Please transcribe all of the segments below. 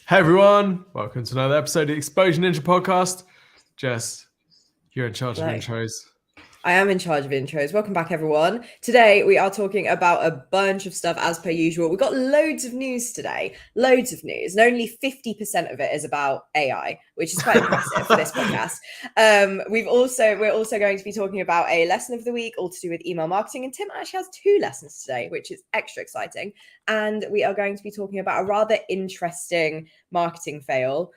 Hey everyone, welcome to another episode of the Exposure Ninja podcast. Jess, you're in charge of Hello. intros. I am in charge of intros. Welcome back, everyone. Today, we are talking about a bunch of stuff as per usual. We've got loads of news today, loads of news, and only 50% of it is about AI, which is quite impressive for this podcast. We're also going to be talking about a lesson of the week, all to do with email marketing. And Tim actually has 2 lessons today, which is extra exciting. And we are going to be talking about a rather interesting marketing fail,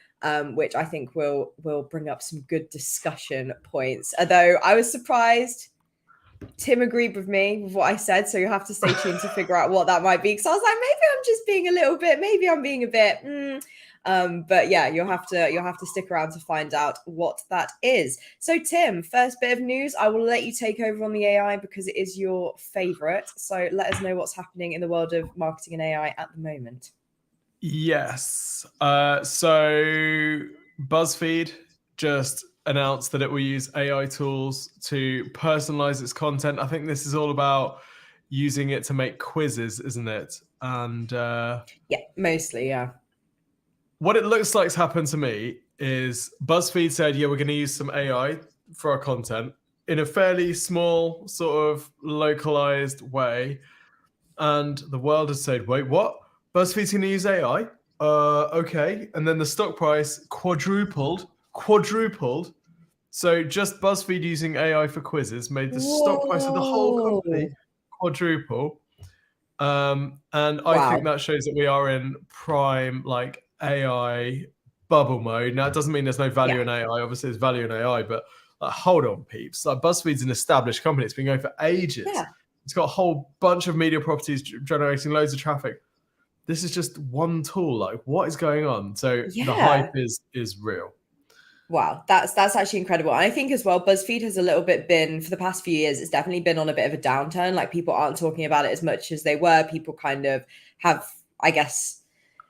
which I think will bring up some good discussion points. Although I was surprised Tim agreed with me with what I said, so you'll have to stay tuned to figure out what that might be. Because I was like, maybe I'm being a bit. But yeah, you'll have to stick around to find out what that is. So Tim, first bit of news, I will let you take over on the AI because it is your favorite. So let us know what's happening in the world of marketing and AI at the moment. Yes. So BuzzFeed just announced that it will use AI tools to personalize its content. I think this is all about using it to make quizzes, isn't it? And yeah, mostly, yeah. What it looks like's happened to me is BuzzFeed said, yeah, we're going to use some AI for our content in a fairly small, sort of localized way. And the world has said, wait, what? BuzzFeed's going to use AI? Okay. And then the stock price quadrupled. So just BuzzFeed using AI for quizzes made the stock price of the whole company quadruple. And I think that shows that we are in prime, like, AI bubble mode. Now, it doesn't mean there's no value in AI. Obviously, there's value in AI, but hold on, peeps. Like, BuzzFeed's an established company. It's been going for ages. Yeah. It's got a whole bunch of media properties generating loads of traffic. This is just one tool. Like, what is going on? So the hype is real. Wow, that's actually incredible. And I think as well, BuzzFeed has a little bit been, for the past few years, it's definitely been on a bit of a downturn. Like, people aren't talking about it as much as they were. People kind of have, I guess,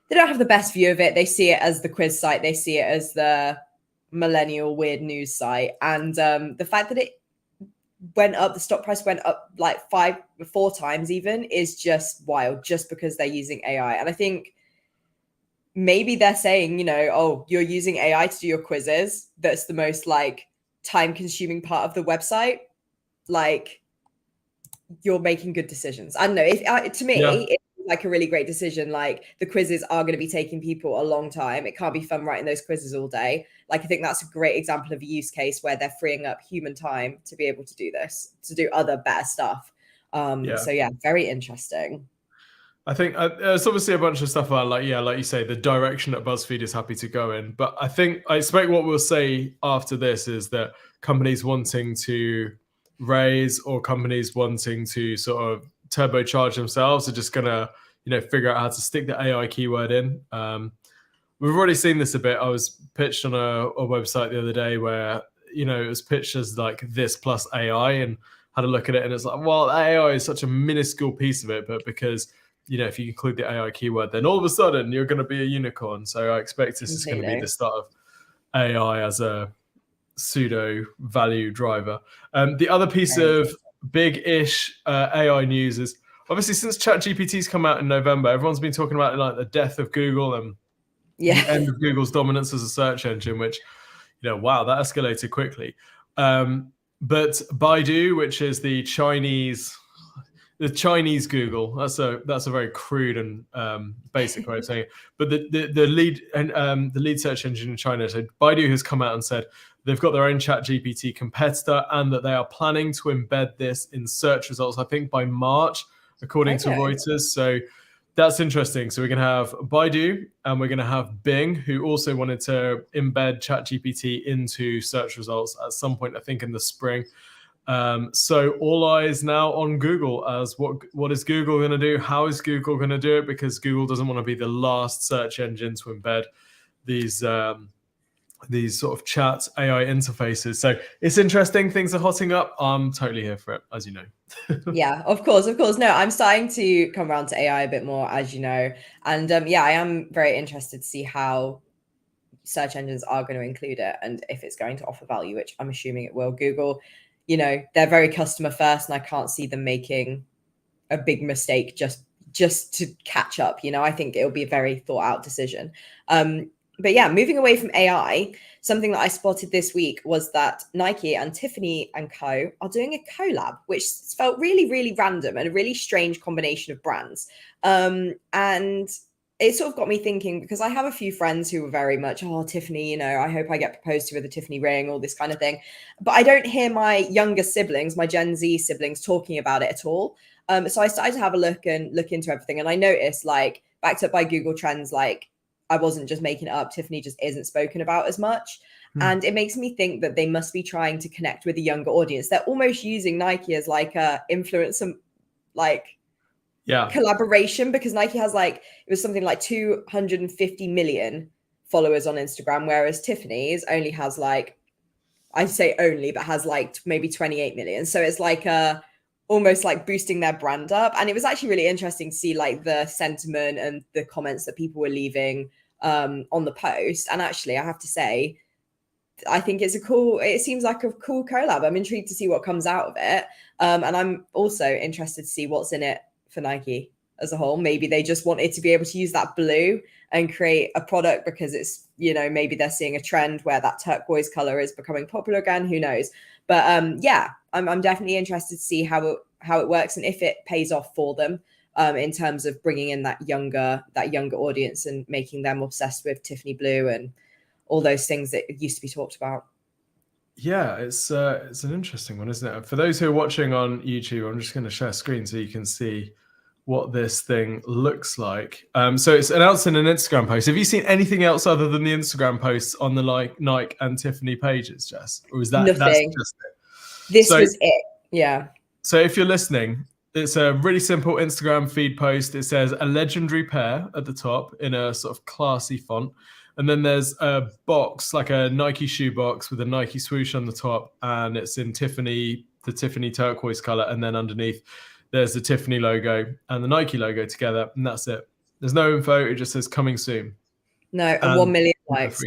they don't have the best view of it. They see it as the quiz site. They see it as the millennial weird news site. And the fact that it went up, the stock price went up like 4 times even, is just wild, just because they're using AI. And I think maybe they're saying, oh, you're using AI to do your quizzes. That's the most like time consuming part of the website. Like, you're making good decisions. I don't know. If to me, it's like a really great decision. Like, the quizzes are going to be taking people a long time. It can't be fun writing those quizzes all day. Like, I think that's a great example of a use case where they're freeing up human time to be able to do this, to do other better stuff. So yeah, very interesting. I think there's obviously a bunch of stuff about, like you say, the direction that BuzzFeed is happy to go in. But I expect what we'll say after this is that companies wanting to raise or companies wanting to sort of turbocharge themselves are just going to, figure out how to stick the AI keyword in. We've already seen this a bit. I was pitched on a website the other day where, it was pitched as like this plus AI, and had a look at it. And it's like, well, AI is such a minuscule piece of it, but because if you include the AI keyword, then all of a sudden you're going to be a unicorn. So I expect this is going to be the start of AI as a pseudo value driver. The other piece of big-ish AI news is, obviously, since ChatGPT's come out in November, everyone's been talking about like the death of Google and the end of Google's dominance as a search engine, which, wow, that escalated quickly. But Baidu, which is the Chinese Google, that's a very crude and basic way of saying it. But the lead search engine in China, so Baidu, has come out and said they've got their own ChatGPT competitor, and that they are planning to embed this in search results, I think by March, according to Reuters. So that's interesting. So we're going to have Baidu and we're going to have Bing, who also wanted to embed ChatGPT into search results at some point, I think in the spring. So all eyes now on Google as what is Google going to do? How is Google going to do it? Because Google doesn't want to be the last search engine to embed these sort of chat AI interfaces. So it's interesting. Things are hotting up. I'm totally here for it, as you know. Yeah, of course. No, I'm starting to come around to AI a bit more, as you know. And I am very interested to see how search engines are going to include it and if it's going to offer value, which I'm assuming it will. Google, they're very customer first, and I can't see them making a big mistake just just to catch up. You know, I think it'll be a very thought out decision. But yeah, moving away from AI, something that I spotted this week was that Nike and Tiffany and Co are doing a collab, which felt really, really random and a really strange combination of brands. And it sort of got me thinking, because I have a few friends who were very much, oh, Tiffany, you know, I hope I get proposed to with a Tiffany ring, all this kind of thing. But I don't hear my younger siblings, my Gen Z siblings, talking about it at all. So I started to have a look into everything. And I noticed, like, backed up by Google Trends, like, I wasn't just making it up. Tiffany just isn't spoken about as much. And it makes me think that they must be trying to connect with a younger audience. They're almost using Nike as like a influencer, like, collaboration, because Nike has like, it was something like 250 million followers on Instagram, whereas Tiffany's only has like, I say only, but has like maybe 28 million. So it's like almost like boosting their brand up. And it was actually really interesting to see like the sentiment and the comments that people were leaving on the post. And actually, I have to say, I think it seems like a cool collab. I'm intrigued to see what comes out of it. And I'm also interested to see what's in it for Nike as a whole. Maybe they just wanted to be able to use that blue and create a product because it's, you know, maybe they're seeing a trend where that turquoise color is becoming popular again. Who knows? But yeah, I'm definitely interested to see how it works and if it pays off for them in terms of bringing in that younger audience and making them obsessed with Tiffany blue and all those things that used to be talked about. Yeah, it's an interesting one, isn't it? For those who are watching on YouTube, I'm just going to share screen so you can see what this thing looks like. So it's announced in an Instagram post. Have you seen anything else other than the Instagram posts on the Nike and Tiffany pages, Jess? Or is that Nothing. That's just it? This was it. Yeah. So if you're listening, it's a really simple Instagram feed post. It says a legendary pair at the top in a sort of classy font. And then there's a box, like a Nike shoe box with a Nike swoosh on the top. And it's in the Tiffany turquoise color. And then underneath, there's the Tiffany logo and the Nike logo together. And that's it. There's no info. It just says coming soon. No, and 1 million likes.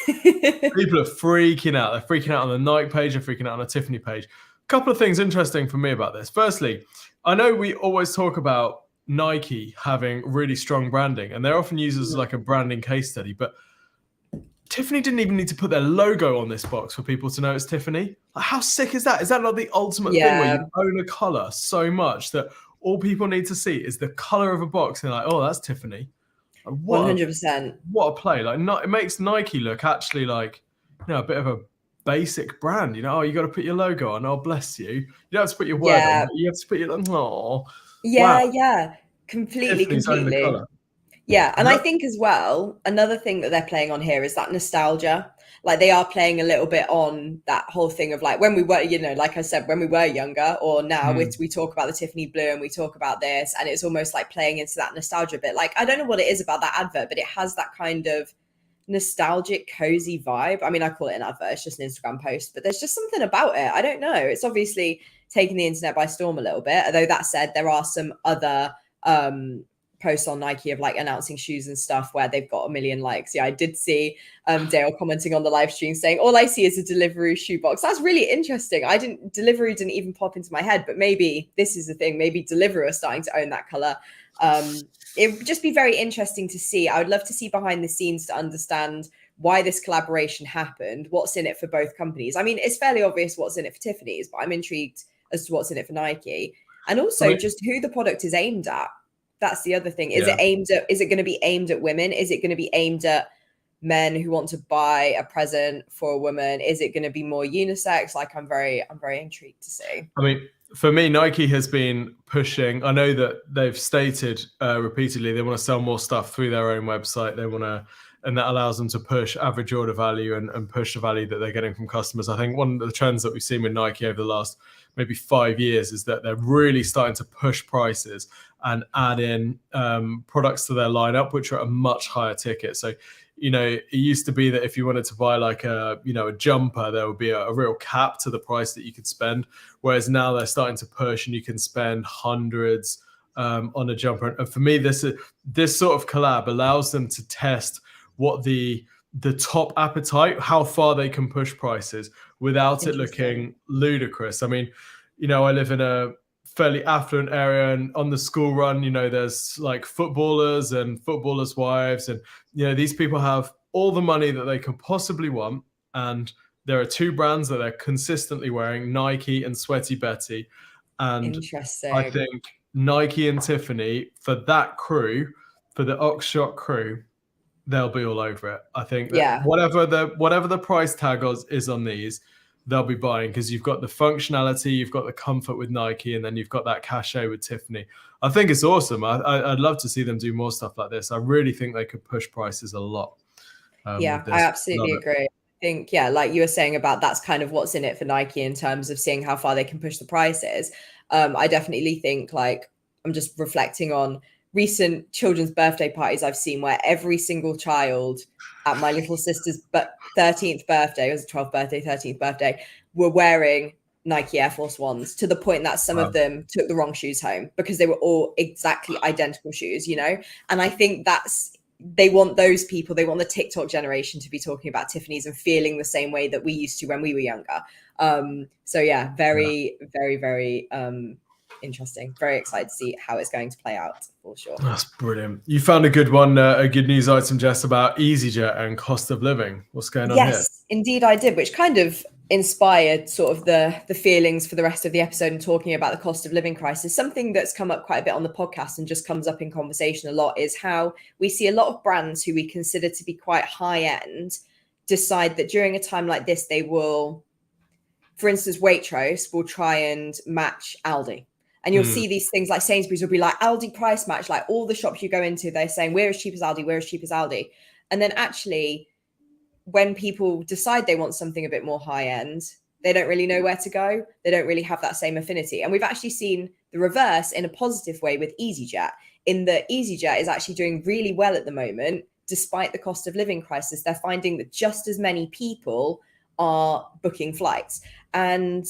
People are freaking out. They're freaking out on the Nike page. They're freaking out on the Tiffany page. A couple of things interesting for me about this. Firstly, I know we always talk about Nike having really strong branding, and they're often used as like a branding case study, but Tiffany didn't even need to put their logo on this box for people to know it's Tiffany. Like, how sick is that? Is that not the ultimate thing where you own a color so much that all people need to see is the color of a box and they're like, oh, that's Tiffany. Like, 100%. What a play. Like, it makes Nike look actually like, you know, a bit of a basic brand. You know, oh, you got to put your logo on. Oh, bless you. You don't have to put your word on. You have to put your, oh. Yeah, wow. yeah. Completely. Yeah, and I think as well, another thing that they're playing on here is that nostalgia. Like, they are playing a little bit on that whole thing of like when we were, you know, like I said, when we were younger, or now we talk about the Tiffany blue and we talk about this, and it's almost like playing into that nostalgia bit. Like, I don't know what it is about that advert, but it has that kind of nostalgic, cozy vibe. I mean, I call it an advert, it's just an Instagram post, but there's just something about it. I don't know. It's obviously taking the internet by storm a little bit. Although that said, there are some other posts on Nike of like announcing shoes and stuff where they've got 1 million likes. Yeah, I did see Dale commenting on the live stream saying, all I see is a delivery shoebox. That's really interesting. Delivery didn't even pop into my head, but maybe this is the thing. Maybe Deliveroo are starting to own that color. It would just be very interesting to see. I would love to see behind the scenes to understand why this collaboration happened, what's in it for both companies. I mean, it's fairly obvious what's in it for Tiffany's, but I'm intrigued as to what's in it for Nike. And also just who the product is aimed at. That's the other thing. Is it going to be aimed at women? Is it going to be aimed at men who want to buy a present for a woman? Is it going to be more unisex? Like, I'm very intrigued to see. I mean, for me, Nike has been pushing. I know that they've stated repeatedly they want to sell more stuff through their own website. They want to, and that allows them to push average order value and push the value that they're getting from customers. I think one of the trends that we've seen with Nike over the last maybe 5 years is that they're really starting to push prices and add in products to their lineup, which are a much higher ticket. So, you know, it used to be that if you wanted to buy like a jumper, there would be a real cap to the price that you could spend. Whereas now they're starting to push and you can spend hundreds on a jumper. And for me, this sort of collab allows them to test what the top appetite, how far they can push prices without it looking ludicrous. I mean, you know, I live in a fairly affluent area, and on the school run, there's like footballers and footballers' wives, and these people have all the money that they could possibly want, and there are two brands that they're consistently wearing, Nike and Sweaty Betty. And Interesting. I think Nike and Tiffany, for that crew, for the Oxshot crew, they'll be all over it. I think that whatever the price tag is on these, they'll be buying, because you've got the functionality, you've got the comfort with Nike, and then you've got that cachet with Tiffany. I think it's awesome. I'd love to see them do more stuff like this. I really think they could push prices a lot. I absolutely agree. I think, like you were saying about that's kind of what's in it for Nike in terms of seeing how far they can push the prices. I definitely think, like, I'm just reflecting on recent children's birthday parties I've seen where every single child at my little sister's 13th birthday, it was 12th birthday, 13th birthday, were wearing Nike Air Force Ones, to the point that some of them took the wrong shoes home because they were all exactly identical shoes, And I think they want those people, they want the TikTok generation to be talking about Tiffany's and feeling the same way that we used to when we were younger. Very, very, very interesting. Very excited to see how it's going to play out, for sure. That's brilliant. You found a good one, a good news item, Jess, about EasyJet and cost of living. What's going on here? Yes, indeed I did, which kind of inspired sort of the feelings for the rest of the episode and talking about the cost of living crisis. Something that's come up quite a bit on the podcast and just comes up in conversation a lot is how we see a lot of brands who we consider to be quite high end decide that during a time like this, they will, for instance, Waitrose will try and match Aldi. And you'll see these things like Sainsbury's will be like Aldi price match, like all the shops you go into, they're saying, we're as cheap as Aldi, we're as cheap as Aldi. And then actually, when people decide they want something a bit more high end, they don't really know where to go. They don't really have that same affinity. And we've actually seen the reverse in a positive way with EasyJet, in that EasyJet is actually doing really well at the moment, despite the cost of living crisis. They're finding that just as many people are booking flights. And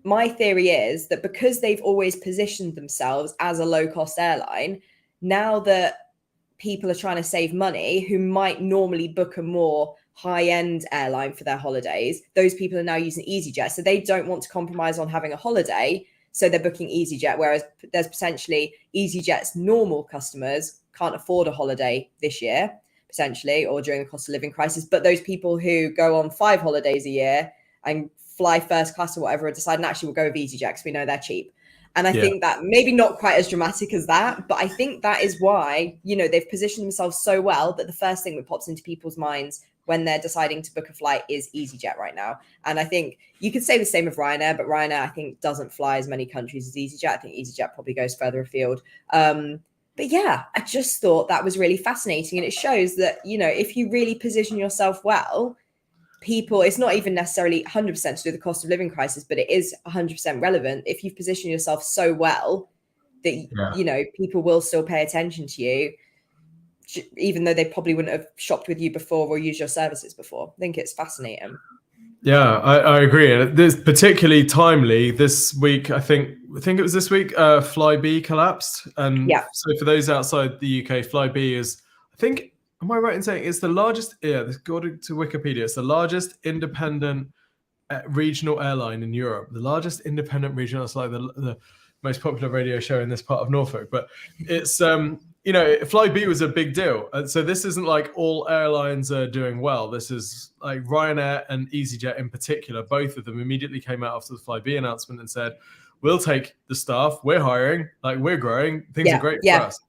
my theory is that because they've always positioned themselves as a low-cost airline, now that people are trying to save money who might normally book a more high-end airline for their holidays, those people are now using EasyJet. So they don't want to compromise on having a holiday, so they're booking EasyJet, whereas there's potentially EasyJet's normal customers can't afford a holiday this year, potentially, or during the cost of living crisis. But those people who go on 5 holidays a year and fly first class or whatever, deciding actually we'll go with EasyJet because we know they're cheap. And I think that maybe not quite as dramatic as that, but I think that is why, they've positioned themselves so well that the first thing that pops into people's minds when they're deciding to book a flight is EasyJet right now. And I think you could say the same of Ryanair, but Ryanair, I think, doesn't fly as many countries as EasyJet. I think EasyJet probably goes further afield. But yeah, I just thought that was really fascinating. And it shows that, if you really position yourself well, people, it's not even necessarily 100% to do with the cost of living crisis, but it is 100% relevant. If you've positioned yourself so well that, people will still pay attention to you, even though they probably wouldn't have shopped with you before or used your services before. I think it's fascinating. Yeah, I agree. And this particularly timely this week. I think it was this week, Flybe collapsed. And so for those outside the UK, Flybe is, I think, am I right in saying it's the largest? Yeah, according to Wikipedia, it's the largest independent regional airline in Europe. The largest independent regional. It's like the most popular radio show in this part of Norfolk. But it's Flybe was a big deal. And so this isn't like all airlines are doing well. This is like Ryanair and EasyJet in particular. Both of them immediately came out after the Flybe announcement and said, "We'll take the staff. We're hiring. Like, we're growing. Things are great for us."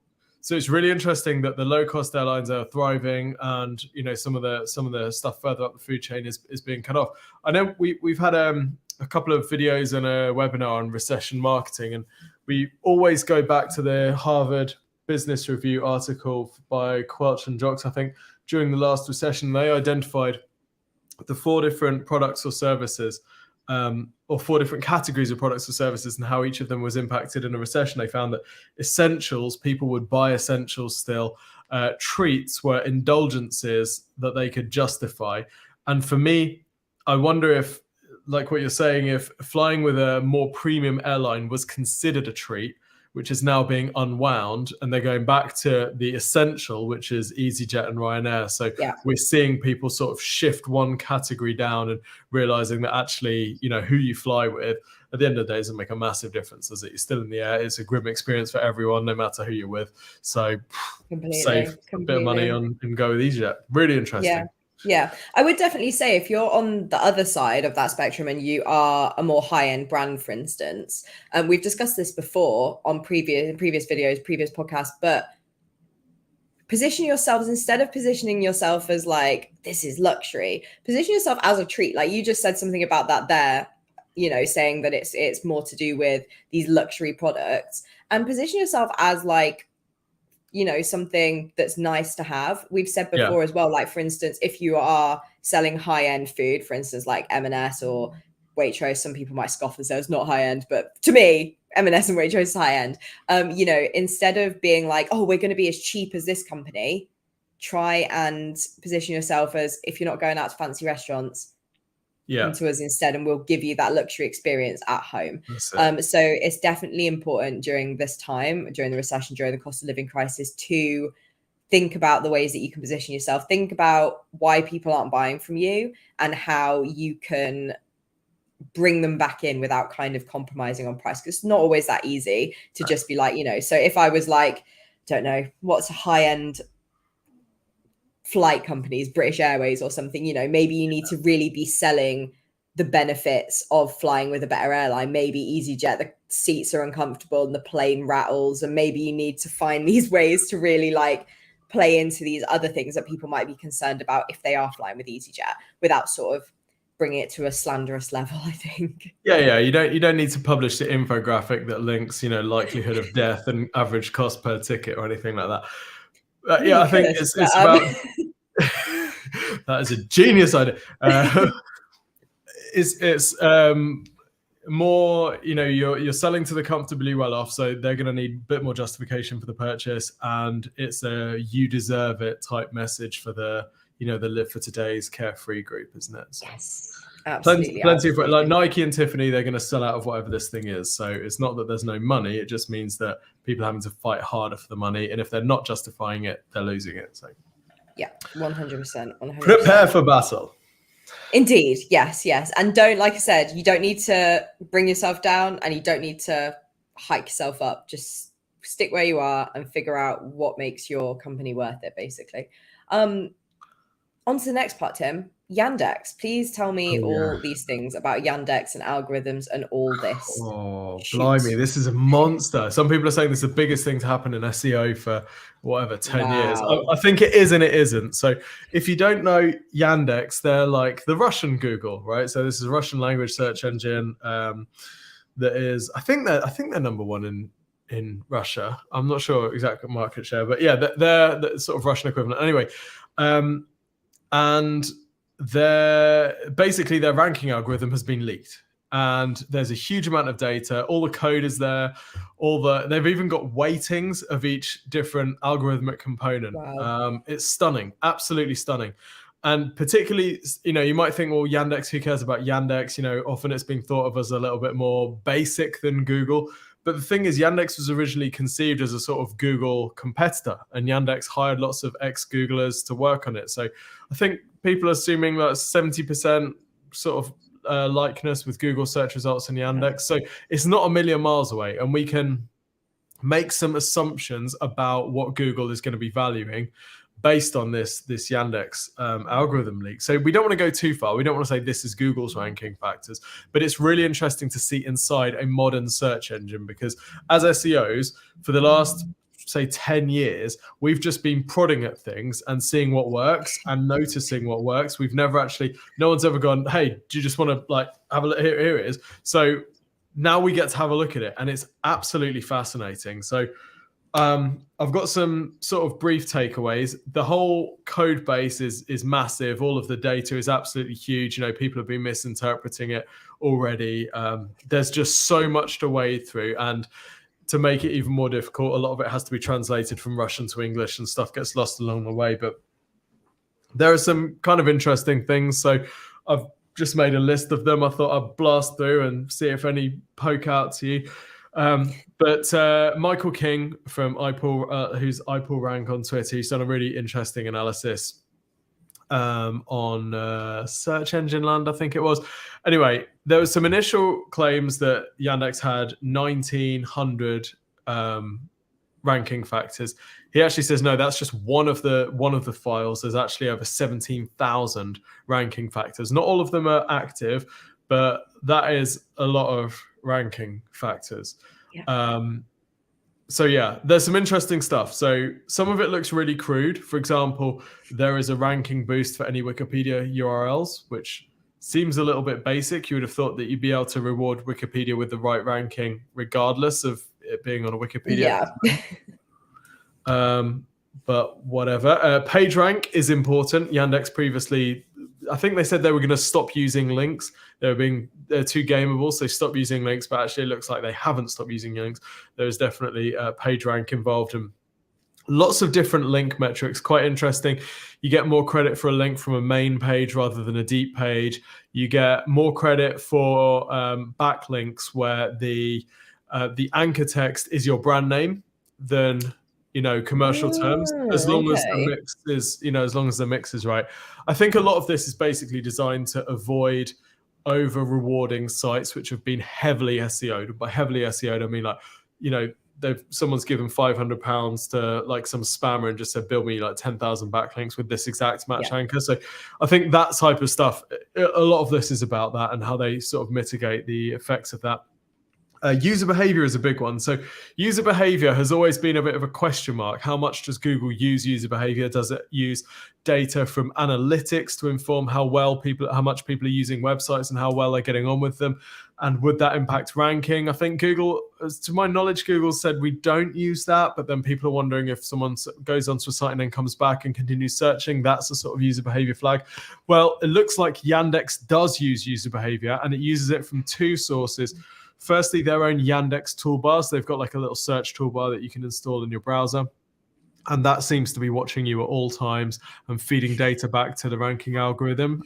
So it's really interesting that the low-cost airlines are thriving, and some of the stuff further up the food chain is being cut off. I know we've had a couple of videos and a webinar on recession marketing, and we always go back to the Harvard Business Review article by Quelch and Jocks. I think during the last recession, they identified the 4 different products or services, or 4 different categories of products or services, and how each of them was impacted in a recession. They found that essentials, people would buy essentials still. Treats were indulgences that they could justify. And for me, I wonder if, like what you're saying, if flying with a more premium airline was considered a treat, which is now being unwound, and they're going back to the essential, which is EasyJet and Ryanair. So we're seeing people sort of shift one category down and realizing that actually, who you fly with at the end of the day, it doesn't make a massive difference, does it? You're still in the air. It's a grim experience for everyone, no matter who you're with. So save a bit of money on and go with EasyJet. Really interesting. Yeah, I would definitely say if you're on the other side of that spectrum and you are a more high-end brand, for instance, and we've discussed this before on previous videos, previous podcasts, but position yourselves, instead of positioning yourself as like, this is luxury, position yourself as a treat. Like you just said something about that there, you know, saying that it's more to do with these luxury products, and position yourself as like, you know, something that's nice to have. We've said before as well, like for instance, if you are selling high-end food, for instance, like M&S or Waitrose, some people might scoff and say it's not high-end, but to me, M&S and Waitrose is high-end. You know, instead of being like, oh, we're going to be as cheap as this company, try and position yourself as, if you're not going out to fancy restaurants, come to us instead, and we'll give you that luxury experience at home. So it's definitely important during this time, during the recession, during the cost of living crisis, to think about the ways that you can position yourself. Think about why people aren't buying from you and how you can bring them back in without kind of compromising on price, because it's not always that easy to just be like, you know, so if I was like, don't know, what's a high-end flight companies, British Airways or something, you know, maybe you need to really be selling the benefits of flying with a better airline. Maybe EasyJet, the seats are uncomfortable and the plane rattles, and maybe you need to find these ways to really like play into these other things that people might be concerned about if they are flying with EasyJet, without sort of bringing it to a slanderous level, I think. Yeah. You don't need to publish the infographic that links, you know, likelihood of death and average cost per ticket or anything like that. I think it's about that is a genius idea. It's more, you know, you're selling to the comfortably well off, so they're going to need a bit more justification for the purchase, and it's a you deserve it type message for the, you know, the live for today's carefree group, isn't it? So yes, absolutely. Plenty of, like Nike and Tiffany, they're going to sell out of whatever this thing is. So it's not that there's no money, it just means that people are having to fight harder for the money, and if they're not justifying it, they're losing it. So yeah, 100%. Prepare for battle. Indeed, yes. And don't, like I said, you don't need to bring yourself down and you don't need to hike yourself up. Just stick where you are and figure out what makes your company worth it, basically. On to the next part, Tim. Yandex. Please tell me all these things about Yandex and algorithms and all this. Oh, blimey, this is a monster. Some people are saying this is the biggest thing to happen in SEO for whatever, 10 years. I think it is and it isn't. So if you don't know Yandex, they're like the Russian Google, right? So this is a Russian language search engine that is, I think they're number one in Russia. I'm not sure exact market share, but yeah, they're the sort of Russian equivalent. Anyway, and their ranking algorithm has been leaked, and there's a huge amount of data. All the code is there. They've even got weightings of each different algorithmic component. Wow. It's stunning, absolutely stunning. And particularly, you know, you might think, well, Yandex, who cares about Yandex? You know, often it's been thought of as a little bit more basic than Google. But the thing is, Yandex was originally conceived as a sort of Google competitor, and Yandex hired lots of ex-Googlers to work on it. So I think people are assuming that 70% sort of likeness with Google search results in Yandex. So it's not a million miles away, and we can make some assumptions about what Google is going to be valuing based on this Yandex algorithm leak. So we don't want to go too far. We don't want to say this is Google's ranking factors, but it's really interesting to see inside a modern search engine, because as SEOs for the last, say, 10 years, we've just been prodding at things and seeing what works and noticing what works. We've never actually, no one's ever gone, hey, do you just want to like have a look? Here it is. So now we get to have a look at it, and it's absolutely fascinating. So I've got some sort of brief takeaways. The whole code base is massive. All of the data is absolutely huge. You know, people have been misinterpreting it already. There's just so much to wade through, and to make it even more difficult, a lot of it has to be translated from Russian to English, and stuff gets lost along the way. But there are some kind of interesting things. So I've just made a list of them. I thought I'd blast through and see if any poke out to you. But Michael King from iPool, who's iPool Rank on Twitter, he's done a really interesting analysis on search engine land, I think it was. Anyway, there was some initial claims that Yandex had 1,900 ranking factors. He actually says no, that's just one of the files. There's actually over 17,000 ranking factors. Not all of them are active, but that is a lot of ranking factors. Yeah. So yeah, there's some interesting stuff. So some of it looks really crude. For example, there is a ranking boost for any Wikipedia URLs, which seems a little bit basic. You would have thought that you'd be able to reward Wikipedia with the right ranking, regardless of it being on a Wikipedia. Yeah. But whatever. PageRank is important. Yandex previously, I think they said they were going to stop using links. They're too gameable, so stop using links. But actually, it looks like they haven't stopped using links. There's definitely PageRank involved, and lots of different link metrics. Quite interesting. You get more credit for a link from a main page rather than a deep page. You get more credit for backlinks where the anchor text is your brand name than commercial terms, as long as the mix is as long as the mix is right. I think a lot of this is basically designed to avoid over rewarding sites which have been heavily SEO'd. By heavily SEO'd, I mean someone's given £500 to like some spammer and just said build me like 10,000 backlinks with this exact match anchor. So I think that type of stuff, a lot of this is about that and how they sort of mitigate the effects of that. User behavior is a big one. So user behavior has always been a bit of a question mark. How much does Google use user behavior? Does it use data from analytics to inform how much people are using websites and how well they're getting on with them? And would that impact ranking? I think Google, to my knowledge, Google said we don't use that, but then people are wondering if someone goes onto a site and then comes back and continues searching, that's a sort of user behavior flag. Well, it looks like Yandex does use user behavior, and it uses it from two sources. Firstly, their own Yandex toolbars. They've got like a little search toolbar that you can install in your browser. And that seems to be watching you at all times and feeding data back to the ranking algorithm,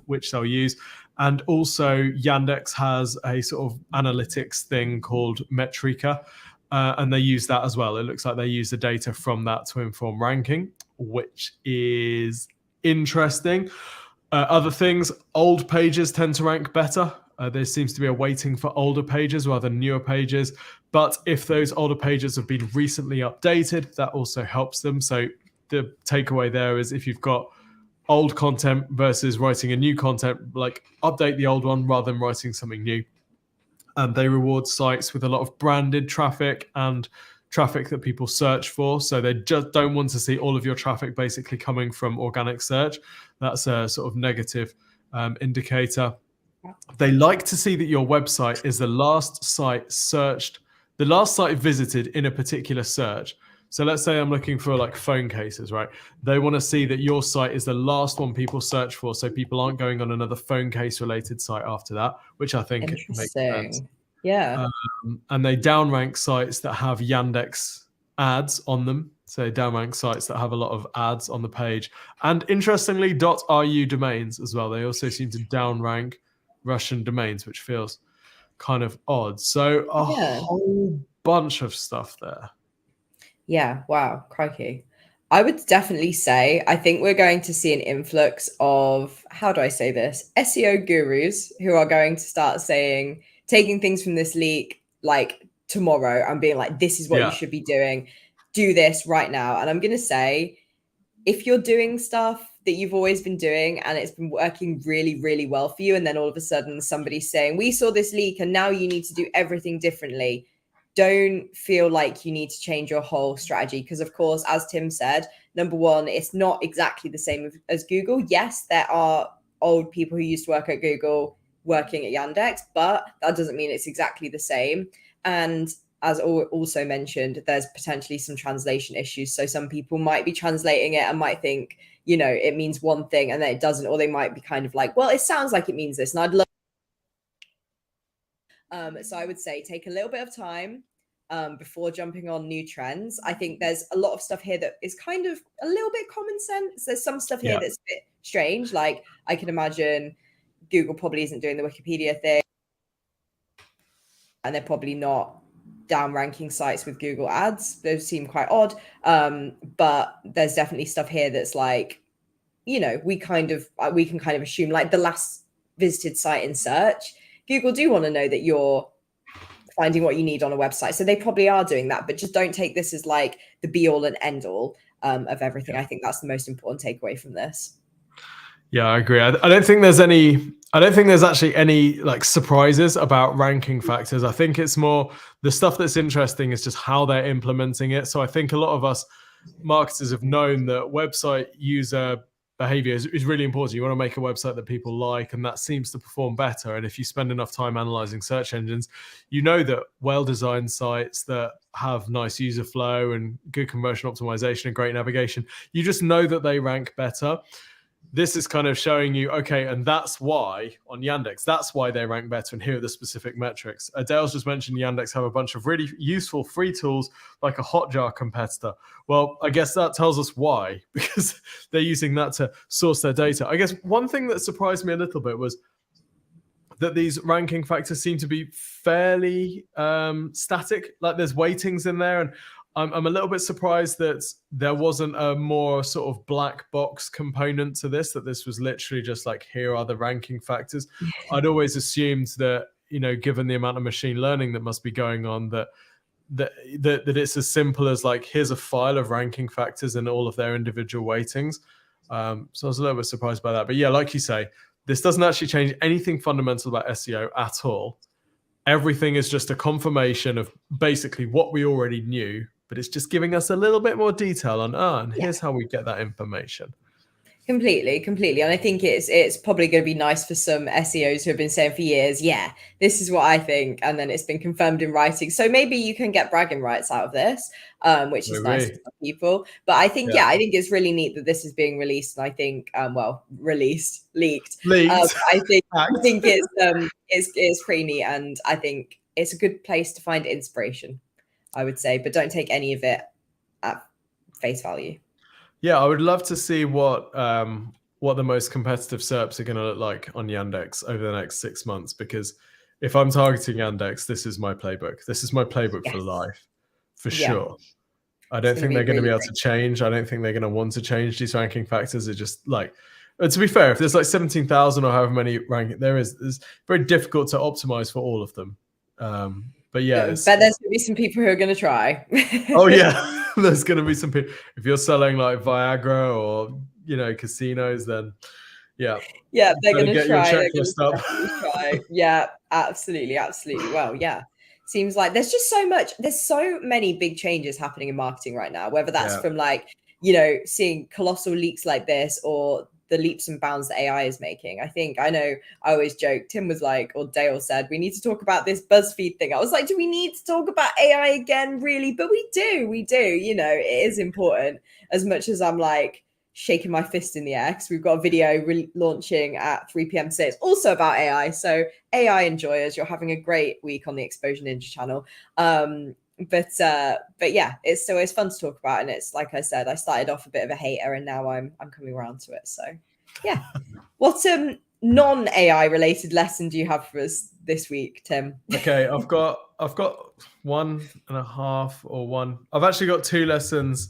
which they'll use. And also, Yandex has a sort of analytics thing called Metrica, and they use that as well. It looks like they use the data from that to inform ranking, which is interesting. Other things, old pages tend to rank better. There seems to be a weighting for older pages rather than newer pages. But if those older pages have been recently updated, that also helps them. So the takeaway there is if you've got old content versus writing a new content, like update the old one rather than writing something new. And they reward sites with a lot of branded traffic and traffic that people search for. So they just don't want to see all of your traffic basically coming from organic search. That's a sort of negative indicator. They like to see that your website is the last site searched, the last site visited in a particular search. So let's say I'm looking for like phone cases, right? They want to see that your site is the last one people search for, so people aren't going on another phone case related site after that, which I think makes sense. Yeah. And they downrank sites that have Yandex ads on them. So they downrank sites that have a lot of ads on the page. And interestingly, .ru domains as well. They also seem to downrank Russian domains, which feels kind of odd. So a whole bunch of stuff there. Yeah. Wow. Crikey. I would definitely say, I think we're going to see an influx of, how do I say this? SEO gurus who are going to start taking things from this leak like tomorrow and being like, this is what you should be doing. Do this right now. And I'm going to say, if you're doing stuff that you've always been doing and it's been working really, really well for you, and then all of a sudden somebody's saying, we saw this leak and now you need to do everything differently, don't feel like you need to change your whole strategy. Because of course, as Tim said, number one, it's not exactly the same as Google. Yes, there are old people who used to work at Google working at Yandex, but that doesn't mean it's exactly the same. And as also mentioned, there's potentially some translation issues. So some people might be translating it and might think, it means one thing and then it doesn't, or they might be kind of like, well, it sounds like it means this. And I'd love. So I would say take a little bit of time before jumping on new trends. I think there's a lot of stuff here that is kind of a little bit common sense. There's some stuff here that's a bit strange. Like I can imagine Google probably isn't doing the Wikipedia thing, and they're probably not down ranking sites with Google ads. Those seem quite odd. But there's definitely stuff here that's like, we can kind of assume like the last visited site in search, Google do want to know that you're finding what you need on a website. So they probably are doing that, but just don't take this as like the be all and end all of everything. I think that's the most important takeaway from this. Yeah, I agree. I don't think there's actually any like surprises about ranking factors. I think it's more the stuff that's interesting is just how they're implementing it. So I think a lot of us marketers have known that website user behavior is really important. You want to make a website that people like, and that seems to perform better. And if you spend enough time analyzing search engines, you know that well-designed sites that have nice user flow and good conversion optimization and great navigation, you just know that they rank better. This is kind of showing you, okay, and that's why on Yandex, that's why they rank better, and here are the specific metrics. Dale's just mentioned Yandex have a bunch of really useful free tools like a Hotjar competitor. Well, I guess that tells us why, because they're using that to source their data. I guess one thing that surprised me a little bit was that these ranking factors seem to be fairly static. Like there's weightings in there, and I'm a little bit surprised that there wasn't a more sort of black box component to this, that this was literally just like, here are the ranking factors. I'd always assumed that, given the amount of machine learning that must be going on, that it's as simple as like, here's a file of ranking factors and all of their individual weightings. So I was a little bit surprised by that. But yeah, like you say, this doesn't actually change anything fundamental about SEO at all. Everything is just a confirmation of basically what we already knew, but it's just giving us a little bit more detail on, and here's how we get that information. Completely. And I think it's probably going to be nice for some SEOs who have been saying for years, yeah, this is what I think. And then it's been confirmed in writing. So maybe you can get bragging rights out of this, which is nice for people. But I think, I think it's really neat that this is being released. And I think, leaked. I think it's pretty neat. And I think it's a good place to find inspiration, I would say, but don't take any of it at face value. Yeah, I would love to see what the most competitive SERPs are going to look like on Yandex over the next 6 months. Because if I'm targeting Yandex, this is my playbook. This is my playbook for life, for sure. I don't think they're going to be able to change. I don't think they're going to want to change these ranking factors. It's just like, to be fair, if there's like 17,000 or however many ranking it's very difficult to optimize for all of them. But yeah, but there's going to be some people who are going to try. Oh yeah, there's going to be some people. If you're selling like Viagra or casinos, then they're going to try. Yeah, absolutely. Well, yeah, seems like there's so many big changes happening in marketing right now. Whether that's from like seeing colossal leaks like this or the leaps and bounds that AI is making. I always joke, Tim was like, or Dale said, we need to talk about this BuzzFeed thing. I was like, do we need to talk about AI again, really? But we do, it is important, as much as I'm like shaking my fist in the air, because we've got a video launching at 3 p.m. today. It's also about AI. So AI enjoyers, you're having a great week on the Exposure Ninja channel. But yeah, it's fun to talk about, and it's like I said, I started off a bit of a hater, and now I'm coming around to it. So yeah, what non-AI related lesson do you have for us this week, Tim? Okay, I've got 1.5 or one. I've actually got 2 lessons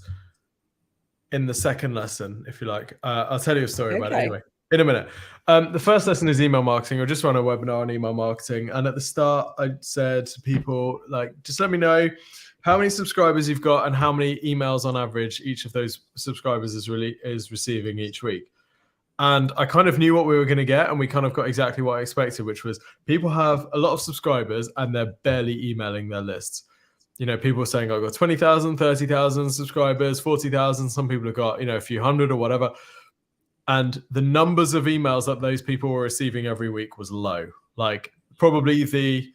in the second lesson, if you like. I'll tell you a story about it anyway in a minute. The first lesson is email marketing. I just run a webinar on email marketing, and at the start I said to people, like, just let me know how many subscribers you've got and how many emails on average each of those subscribers is receiving each week. And I kind of knew what we were going to get, and we kind of got exactly what I expected, which was people have a lot of subscribers and they're barely emailing their lists. People are saying, I've got 20,000, 30,000 subscribers, 40,000. Some people have got, a few hundred or whatever. And the numbers of emails that those people were receiving every week was low. Like probably the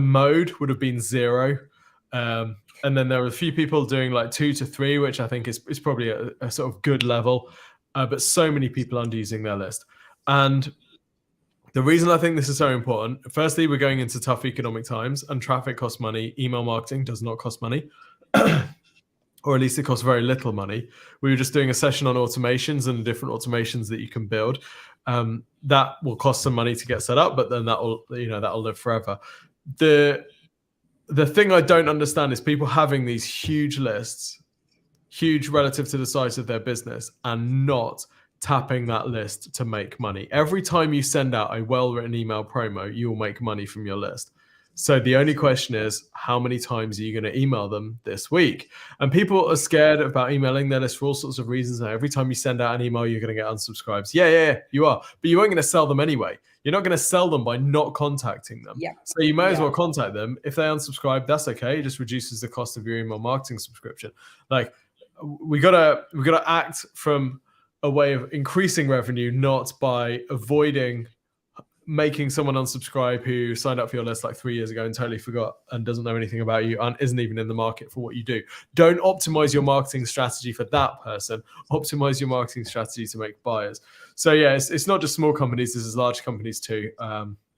mode would have been 0. And then there were a few people doing like 2 to 3, which I think is probably a sort of good level. But so many people underusing their list. And the reason I think this is so important, firstly, we're going into tough economic times, and traffic costs money. Email marketing does not cost money. Or at least it costs very little money. We were just doing a session on automations and different automations that you can build. That will cost some money to get set up, but then that'll live forever. The thing I don't understand is people having these huge lists, huge relative to the size of their business, and not tapping that list to make money. Every time you send out a well-written email promo, you will make money from your list. So the only question is, how many times are you going to email them this week? And people are scared about emailing their list for all sorts of reasons. And every time you send out an email, you're going to get unsubscribes. Yeah, you are. But you aren't going to sell them anyway. You're not going to sell them by not contacting them. Yeah. So you may as well contact them. If they unsubscribe, that's okay. It just reduces the cost of your email marketing subscription. Like, we gotta act from a way of increasing revenue, not by avoiding making someone unsubscribe who signed up for your list like 3 years ago and totally forgot and doesn't know anything about you and isn't even in the market for what you do. Don't optimize your marketing strategy for that person. Optimize your marketing strategy to make buyers. So yeah, it's not just small companies. This is large companies too.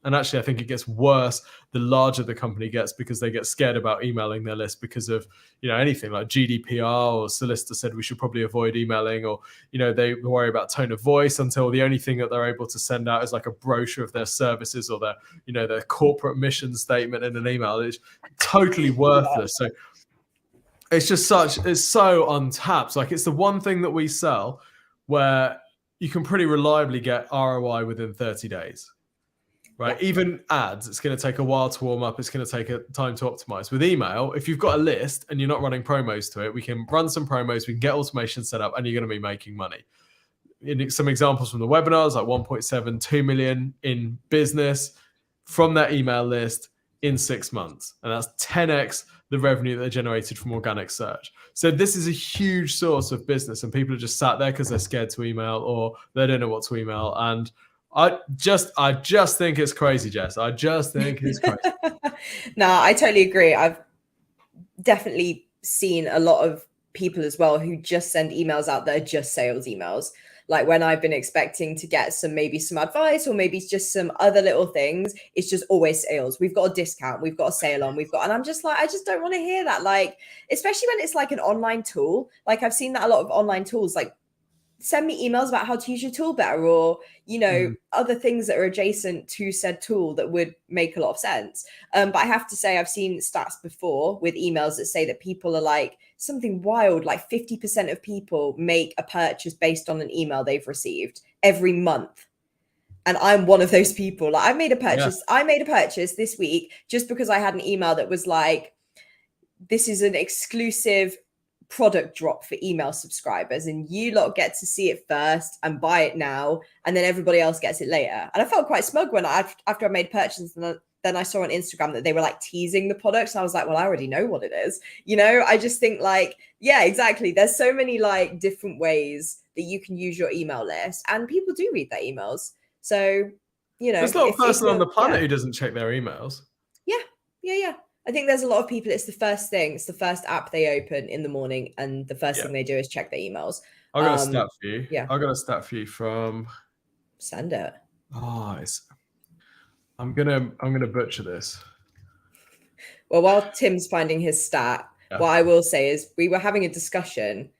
And actually, I think it gets worse the larger the company gets, because they get scared about emailing their list because of, anything like GDPR, or solicitor said we should probably avoid emailing, or, they worry about tone of voice until the only thing that they're able to send out is like a brochure of their services or their corporate mission statement in an email. It's totally worthless. So it's so untapped. Like, it's the one thing that we sell where you can pretty reliably get ROI within 30 days. Right. Yeah. Even ads, it's going to take a while to warm up. It's going to take a time to optimize. With email, if you've got a list and you're not running promos to it, we can run some promos, we can get automation set up, and you're going to be making money. In some examples from the webinars, like 1.7, 2 million in business from that email list in 6 months. And that's 10x the revenue that they generated from organic search. So this is a huge source of business, and people are just sat there because they're scared to email, or they don't know what to email. And I just think it's crazy, Jess. I just think it's crazy. No, I totally agree. I've definitely seen a lot of people as well who just send emails out that are just sales emails. Like, when I've been expecting to get maybe some advice, or maybe just some other little things, it's just always sales. We've got a discount, we've got a sale on, and I'm just like, I just don't want to hear that. Like, especially when it's like an online tool. Like, I've seen that a lot of online tools, like, send me emails about how to use your tool better, or other things that are adjacent to said tool that would make a lot of sense. But I have to say, I've seen stats before with emails that say that people are like, something wild, like 50% of people make a purchase based on an email they've received every month. And I'm one of those people. Like, I made a purchase this week just because I had an email that was like, this is an exclusive product drop for email subscribers, and you lot get to see it first and buy it now, and then everybody else gets it later. And I felt quite smug when after I made purchases, and then I saw on Instagram that they were like teasing the products. I was like, well, I already know what it is. I just think, like, yeah, exactly. There's so many like different ways that you can use your email list, and people do read their emails. So, there's not a person on the planet who doesn't check their emails. Yeah. I think there's a lot of people, it's the first thing, it's the first app they open in the morning, and the first thing they do is check their emails. I got a stat for you. Yeah. I got a stat for you from... Send it. Oh, I'm gonna butcher this. Well, while Tim's finding his stat, what I will say is we were having a discussion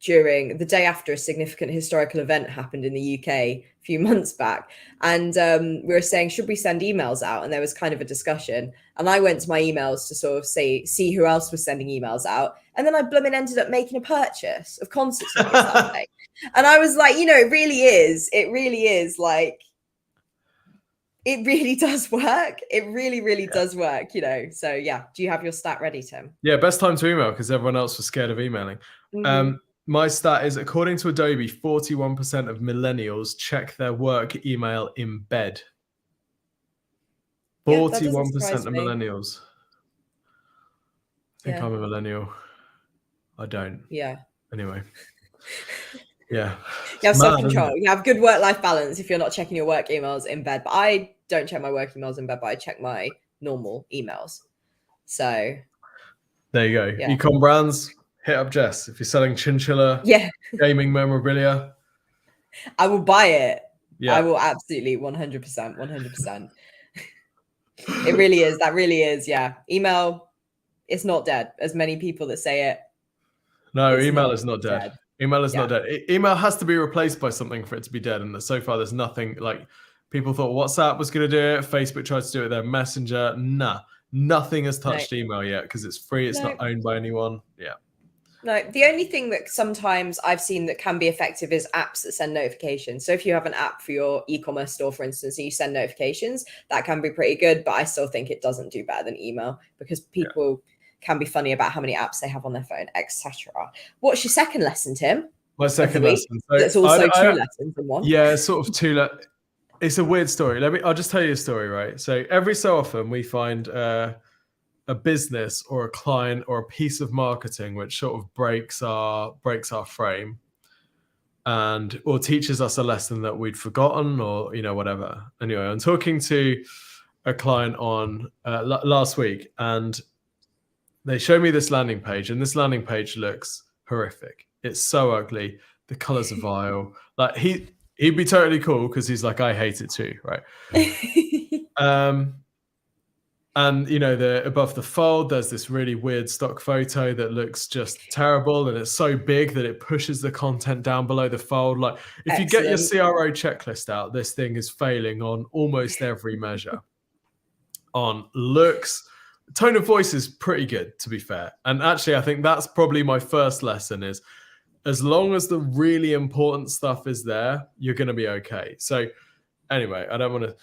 during the day after a significant historical event happened in the UK a few months back, and we were saying, should we send emails out? And there was kind of a discussion, and I went to my emails to sort of see who else was sending emails out, and then I blooming ended up making a purchase of concert tickets that day. And I was like, it really is like, it really does work. It really does work, So yeah, do you have your stat ready, Tim? Yeah, best time to email, because everyone else was scared of emailing. Mm-hmm. My stat is, according to Adobe, 41% of millennials check their work email in bed. 41% of millennials. I think I'm a millennial. I don't. Yeah. Anyway. Yeah. You have self-control. You have good work-life balance if you're not checking your work emails in bed. But I don't check my work emails in bed, but I check my normal emails. So there you go. Yeah. Ecom brands, hit up Jess. If you're selling chinchilla gaming memorabilia, I will buy it. Yeah. I will absolutely 100%. It really is. That really is. Yeah. Email, it's not dead. As many people that say it. No, email is not dead. Email is not dead. Email has to be replaced by something for it to be dead. And so far, there's nothing. Like, people thought WhatsApp was going to do it. Facebook tried to do it with their Messenger. Nah, nothing has touched email yet because it's free. It's not owned by anyone. Yeah. No, the only thing that sometimes I've seen that can be effective is apps that send notifications. So if you have an app for your e-commerce store, for instance, and you send notifications, that can be pretty good. But I still think it doesn't do better than email because people can be funny about how many apps they have on their phone, etc. What's your second lesson, Tim? My second lesson. So That's also two lessons in one. Yeah, sort of two. It's a weird story. I'll just tell you a story, right? So every so often we find a business or a client or a piece of marketing which sort of breaks our frame and or teaches us a lesson that we'd forgotten or whatever. Anyway, I'm talking to a client on last week, and they showed me this landing page, and this landing page looks horrific. It's so ugly. The colors are vile. Like he'd be totally cool because he's like, I hate it too, right? And the above the fold, there's this really weird stock photo that looks just terrible, and it's so big that it pushes the content down below the fold. Like if you get your CRO checklist out, this thing is failing on almost every measure. On looks, tone of voice is pretty good, to be fair. And actually, I think that's probably my first lesson is as long as the really important stuff is there, you're going to be okay. So anyway, I don't want to...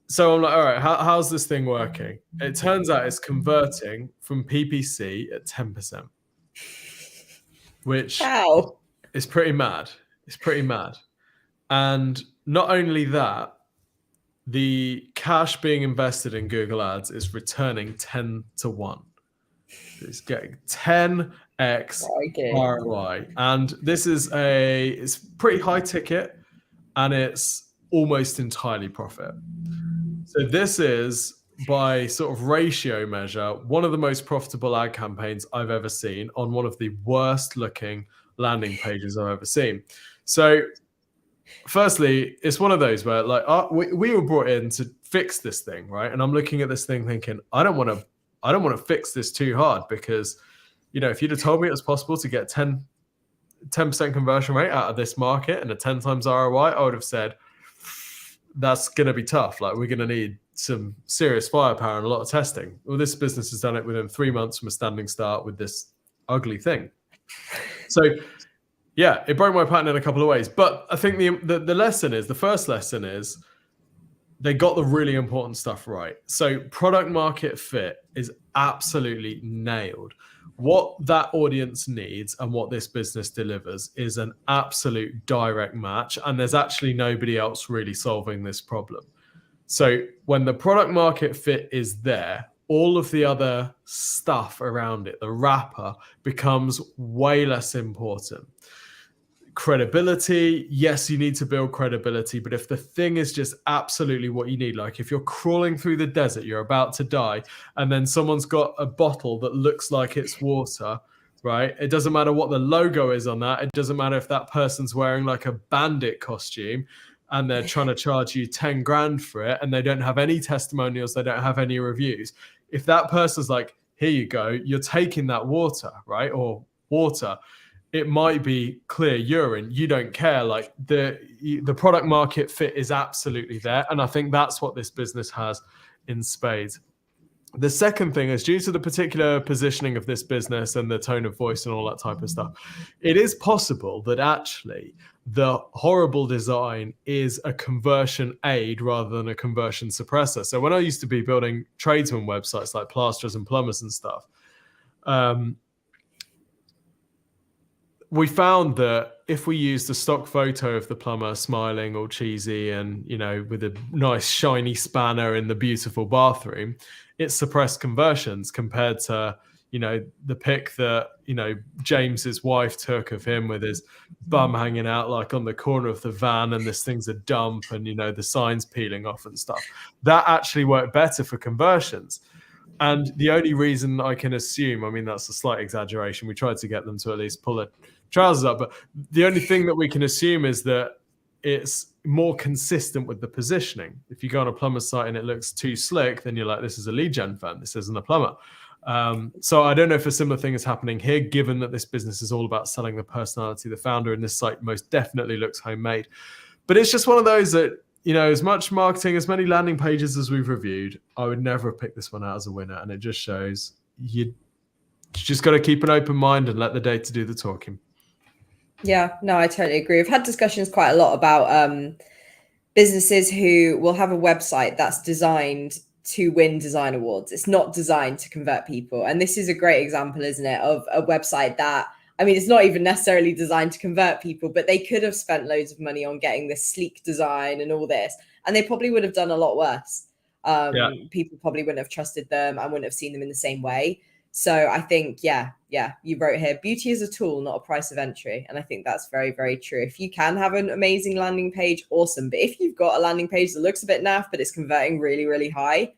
So I'm like, all right, how's this thing working? It turns out it's converting from PPC at 10%, which is pretty mad. It's pretty mad. And not only that, the cash being invested in Google Ads is returning 10 to 1. It's getting 10x ROI. And this is it's pretty high ticket, and it's almost entirely profit. So this is, by sort of ratio measure, one of the most profitable ad campaigns I've ever seen on one of the worst looking landing pages I've ever seen. So firstly, it's one of those where like we were brought in to fix this thing, right? And I'm looking at this thing thinking, I don't want to fix this too hard, because if you'd have told me it was possible to get 10% conversion rate out of this market and a 10 times ROI, I would have said, that's going to be tough. Like, we're going to need some serious firepower and a lot of testing. Well, this business has done it within 3 months from a standing start with this ugly thing. So yeah, it broke my pattern in a couple of ways. But I think the first lesson is they got the really important stuff right. So product market fit is absolutely nailed. What that audience needs and what this business delivers is an absolute direct match. And there's actually nobody else really solving this problem. So when the product market fit is there, all of the other stuff around it, the wrapper, becomes way less important. Credibility, yes, you need to build credibility, but if the thing is just absolutely what you need, like if you're crawling through the desert, you're about to die, and then someone's got a bottle that looks like it's water, right? It doesn't matter what the logo is on that. It doesn't matter if that person's wearing like a bandit costume and they're trying to charge you 10 grand for it, and they don't have any testimonials, they don't have any reviews. If that person's like, here you go, you're taking that water, right? Or water. It might be clear urine. You don't care. Like the product market fit is absolutely there. And I think that's what this business has in spades. The second thing is, due to the particular positioning of this business and the tone of voice and all that type of stuff, it is possible that actually the horrible design is a conversion aid rather than a conversion suppressor. So when I used to be building tradesman websites like plasterers and plumbers and stuff, we found that if we used a stock photo of the plumber smiling all cheesy and, with a nice shiny spanner in the beautiful bathroom, it suppressed conversions compared to, the pic that, James's wife took of him with his bum hanging out like on the corner of the van, and this thing's a dump, and, the signs peeling off and stuff. That actually worked better for conversions. And the only reason I can assume, I mean, that's a slight exaggeration. We tried to get them to at least pull their trousers up, but the only thing that we can assume is that it's more consistent with the positioning. If you go on a plumber's site and it looks too slick, then you're like, this is a lead gen firm. This isn't a plumber. So I don't know if a similar thing is happening here, given that this business is all about selling the personality of the founder, and this site most definitely looks homemade. But it's just one of those that, as much marketing, as many landing pages as we've reviewed, I would never have picked this one out as a winner. And it just shows just got to keep an open mind and let the data do the talking. Yeah, no, I totally agree. We've had discussions quite a lot about businesses who will have a website that's designed to win design awards. It's not designed to convert people. And this is a great example, isn't it, of a website that, I mean, it's not even necessarily designed to convert people, but they could have spent loads of money on getting this sleek design and all this, and they probably would have done a lot worse. People probably wouldn't have trusted them and wouldn't have seen them in the same way. So I think, yeah, you wrote here, beauty is a tool, not a price of entry. And I think that's very, very true. If you can have an amazing landing page, awesome. But if you've got a landing page that looks a bit naff, but it's converting really, really high,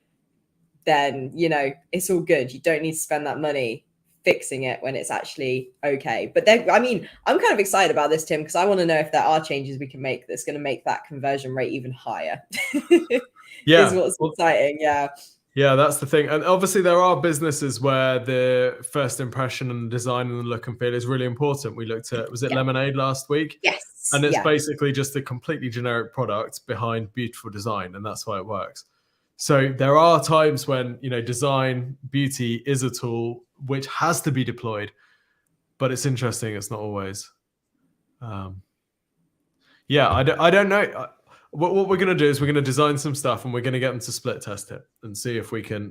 then, you know, it's all good. You don't need to spend that money fixing it when it's actually okay. But then, I mean, I'm kind of excited about this, Tim, because I want to know if there are changes we can make that's going to make that conversion rate even higher. Yeah. Is what's exciting. Yeah. Yeah, that's the thing. And obviously there are businesses where the first impression and the design and the look and feel is really important. We looked at, was it Lemonade last week? Yes. And it's basically just a completely generic product behind beautiful design, and that's why it works. So there are times when, you know, design, beauty is a tool which has to be deployed, but it's interesting. It's not always. Yeah, I don't know. What we're going to do is we're going to design some stuff and we're going to get them to split test it and see if we can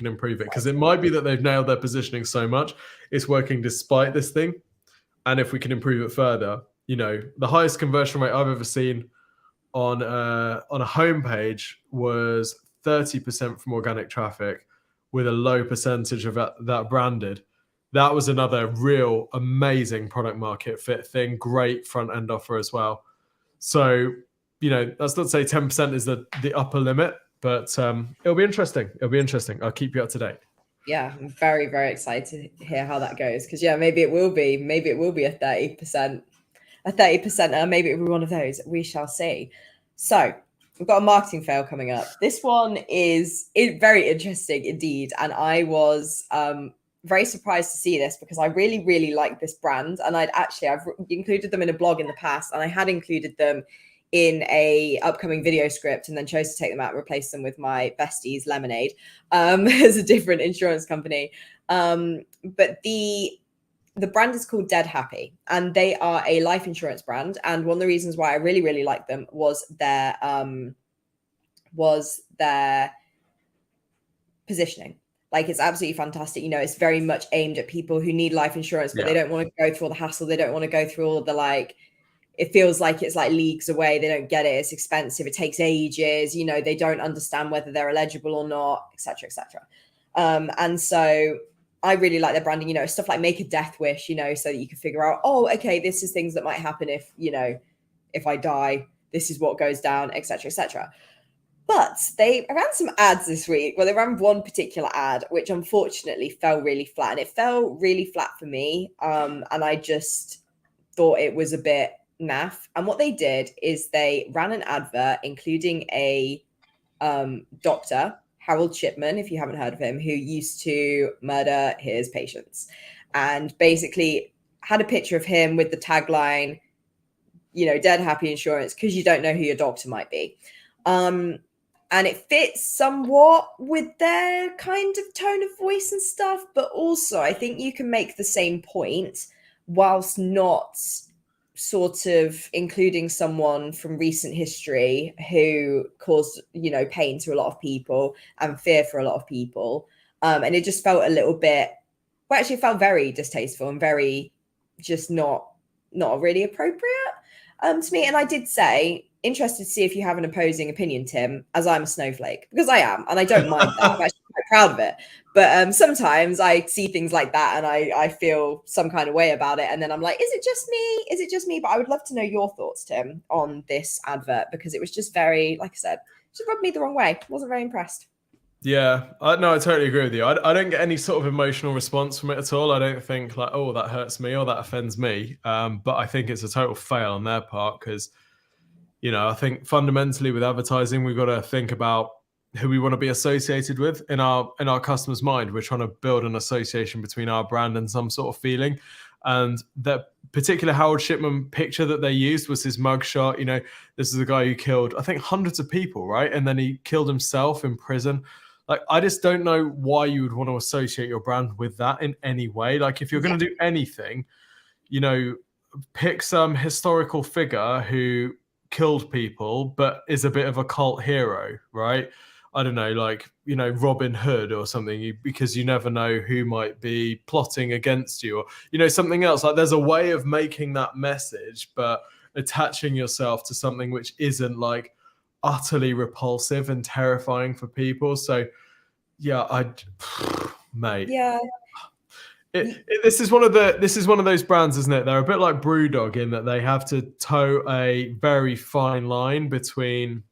improve it, because it might be that they've nailed their positioning so much it's working despite this thing, and if we can improve it further, you know, the highest conversion rate I've ever seen on a homepage was 30% from organic traffic with a low percentage of that branded. That was another real amazing product market fit thing, great front end offer as well. So, you know, that's not to say 10% is the upper limit, but it'll be interesting. I'll keep you up to date. Yeah, I'm very, very excited to hear how that goes. Because maybe it will be a 30%, maybe it'll be one of those. We shall see. So we've got a marketing fail coming up. This one is very interesting indeed, and I was very surprised to see this because I really, really like this brand, and I've included them in a blog in the past, and I had included them in a upcoming video script and then chose to take them out and replace them with my besties Lemonade as a different insurance company. But the brand is called Dead Happy, and they are a life insurance brand. And one of the reasons why I really, really like them was their positioning. Like, it's absolutely fantastic. You know, it's very much aimed at people who need life insurance, but they don't want to go through all the hassle. They don't want to go through all the, like, it feels like it's like leagues away. They don't get it. It's expensive. It takes ages. You know, they don't understand whether they're eligible or not, etc., etc. And so I really like their branding, you know, stuff like make a death wish, you know, so that you can figure out, oh, okay, this is things that might happen if, you know, if I die, this is what goes down, etc., etc. But they ran some ads this week. Well, they ran one particular ad, which unfortunately fell really flat, and it fell really flat for me. And I just thought it was a bit naff. And what they did is they ran an advert including a doctor, Harold Shipman, if you haven't heard of him, who used to murder his patients, and basically had a picture of him with the tagline, you know, Dead Happy Insurance, because you don't know who your doctor might be. And it fits somewhat with their kind of tone of voice and stuff, but also I think you can make the same point whilst not sort of including someone from recent history who caused, you know, pain to a lot of people and fear for a lot of people. And it just felt a little bit, well, actually it felt very distasteful and very just not really appropriate to me. And I did say, interested to see if you have an opposing opinion, Tim, as I'm a snowflake, because I am, and I don't mind that. I'm actually quite proud of it. But sometimes I see things like that and I feel some kind of way about it. And then I'm like, is it just me? Is it just me? But I would love to know your thoughts, Tim, on this advert, because it was just very, like I said, just rubbed me the wrong way. Wasn't very impressed. Yeah, no, I totally agree with you. I don't get any sort of emotional response from it at all. I don't think like, oh, that hurts me or that offends me. But I think it's a total fail on their part because, you know, I think fundamentally with advertising, we've got to think about who we want to be associated with in our customer's mind. We're trying to build an association between our brand and some sort of feeling. And that particular Harold Shipman picture that they used was his mugshot. You know, this is a guy who killed, I think, hundreds of people, right? And then he killed himself in prison. Like, I just don't know why you would want to associate your brand with that in any way. Like, if you're going to do anything, you know, pick some historical figure who killed people but is a bit of a cult hero, right? I don't know, like, you know, Robin Hood or something, because you never know who might be plotting against you, or, you know, something else. Like, there's a way of making that message, but attaching yourself to something which isn't like utterly repulsive and terrifying for people. So yeah, mate. Yeah. This is one of those brands, isn't it? They're a bit like Brewdog in that they have to toe a very fine line between